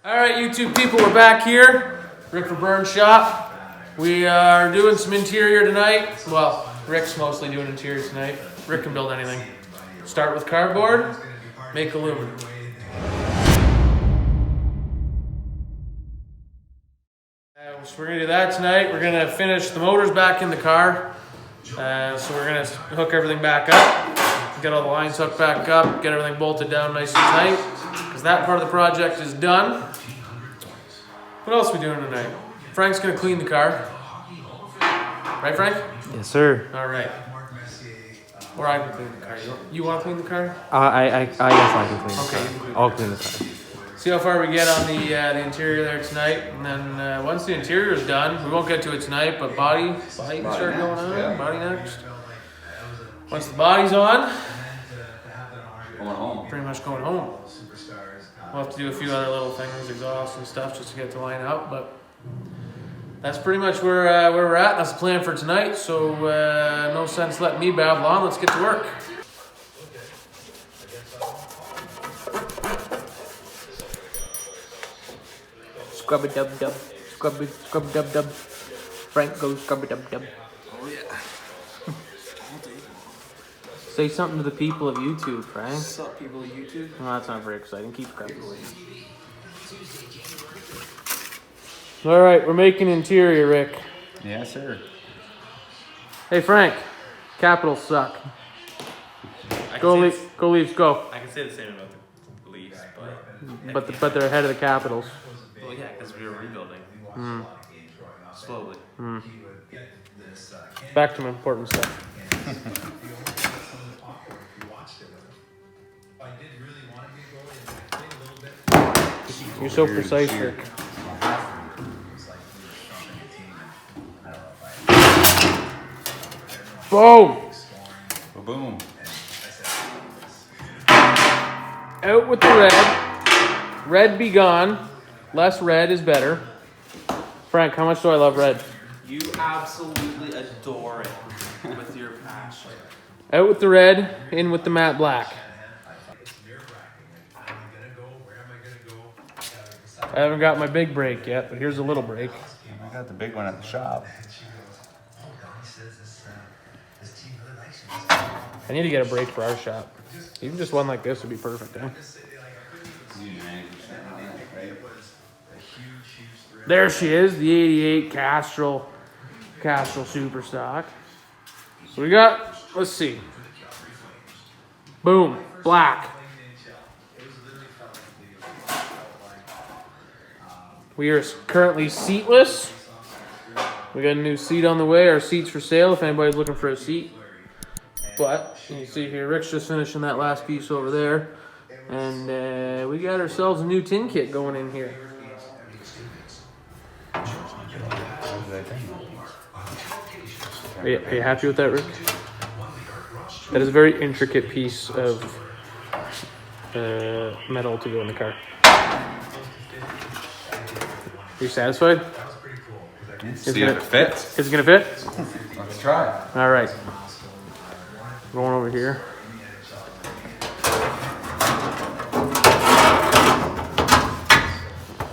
All right, YouTube people, we're back here. Rick for Burn Shop. We are doing some interior tonight. Well, Rick's mostly doing interior tonight. Rick can build anything. Start with cardboard, make aluminum. So we're gonna do that tonight. We're gonna finish the motors back in the car. So we're gonna hook everything back up, get all the lines hooked back up, get everything bolted down nice and tight, because that part of the project is done. What else are we doing tonight? Frank's gonna clean the car. Right, Frank? Yes, sir. All right. Or I can clean the car. You want to clean the car? Yes, I can clean the car. Okay. I'll clean the car. See how far we get on the interior there tonight, and then once the interior is done, we won't get to it tonight, but body can start going on. Yeah. Body next. Once the body's on, Going home. pretty much going home. We'll have to do a few other little things, exhaust and stuff, just to get the line up, but that's pretty much where we're at. That's the plan for tonight, so no sense letting me babble on. Let's get to work. Scrub it dub dub. Scrub dub dub. Frank goes scrub it dub dub. Oh yeah. Say something to the people of YouTube, Frank. What's up, people of YouTube? Well, that's not very exciting. Keep scrubbing away. All right, we're making interior, Rick. Yes, sir. Hey, Frank. Capitals suck. Go Leafs, go. I can say the same about the Leafs, but But they're ahead of the Capitals. well, yeah, because we were rebuilding slowly. Back to my important stuff. You're so precise, Rick. Boom! Boom. Out with the red. Red be gone. Less red is better. Frank, how much do I love red? You absolutely adore it with your passion. Out with the red, in with the matte black. I haven't got my big break yet, but here's a little break. I got the big one at the shop. I need to get a break for our shop. Even just one like this would be perfect, eh? There she is, the 88 Castrol Super Stock. So we got, let's see. Boom, black. We are currently seatless. We got a new seat on the way. Our seat's for sale if anybody's looking for a seat. But you can see here, Rick's just finishing that last piece over there. And we got ourselves a new tin kit going in here. Are you happy with that, Rick? That is a very intricate piece of metal to go in the car. Are you satisfied? See if it fits. Is it gonna fit? Let's try. All right. Going over here.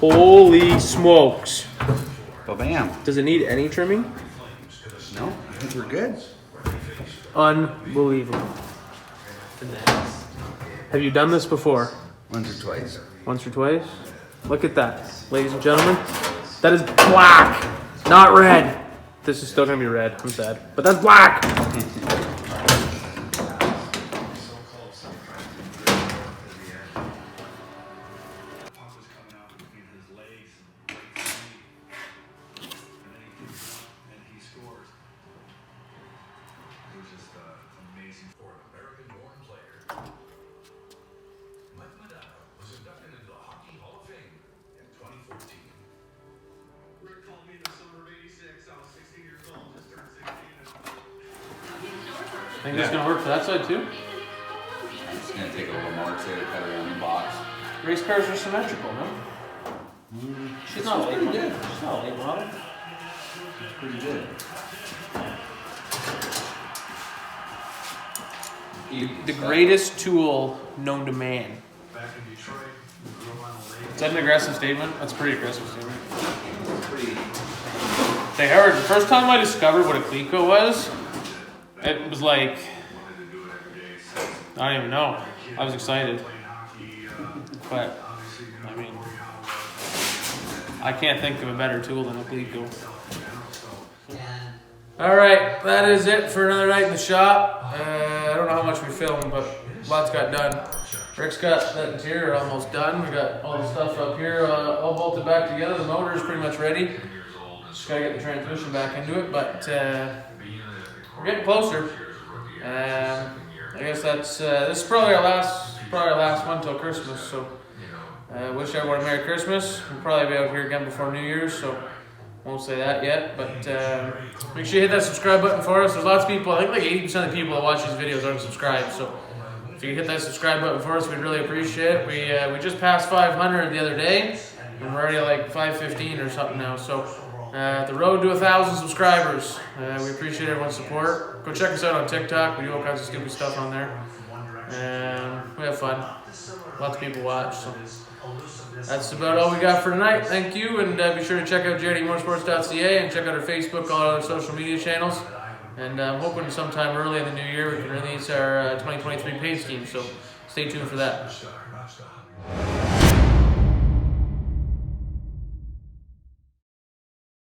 Holy smokes! Ba-bam. Does it need any trimming? No, I think we're good. Unbelievable. Have you done this before? Once or twice. Once or twice? Look at that, ladies and gentlemen. That is black, not red. This is still gonna be red. I'm sad, but that's black. Think this is gonna work for that side too? It's gonna take a little more to cut around the box. Race cars are symmetrical, no? She's not a late model. She's not a late model. It's pretty good. The greatest tool known to man. Is that an aggressive statement? That's a pretty aggressive statement. Pretty. They heard the first time I discovered what a Clico was, it was like, I don't even know. I was excited. But, I mean, I can't think of a better tool than a Clico. Alright, that is it for another night in the shop. I don't know how much we filmed, but lots got done. Rick's got that interior almost done. We got all the stuff up here all bolted back together. The motor is pretty much ready. Just gotta get the transmission back into it, but we're getting closer. I guess that's this is probably our last one till Christmas. So wish everyone a Merry Christmas. We'll probably be out here again before New Year's, so won't say that yet. But make sure you hit that subscribe button for us. There's lots of people. I think like 80% of the people that watch these videos aren't subscribed. So if you hit that subscribe button for us, we'd really appreciate it. We just passed 500 the other day, and we're already like 515 or something now. So the road to 1,000 subscribers. We appreciate everyone's support. Go check us out on TikTok. We do all kinds of stupid stuff on there. We have fun. Lots of people watch. So that's about all we got for tonight. Thank you, and be sure to check out JDMotorsports.ca and check out our Facebook, all our other social media channels. And I'm hoping sometime early in the new year we can release our 2023 paint scheme. So stay tuned for that.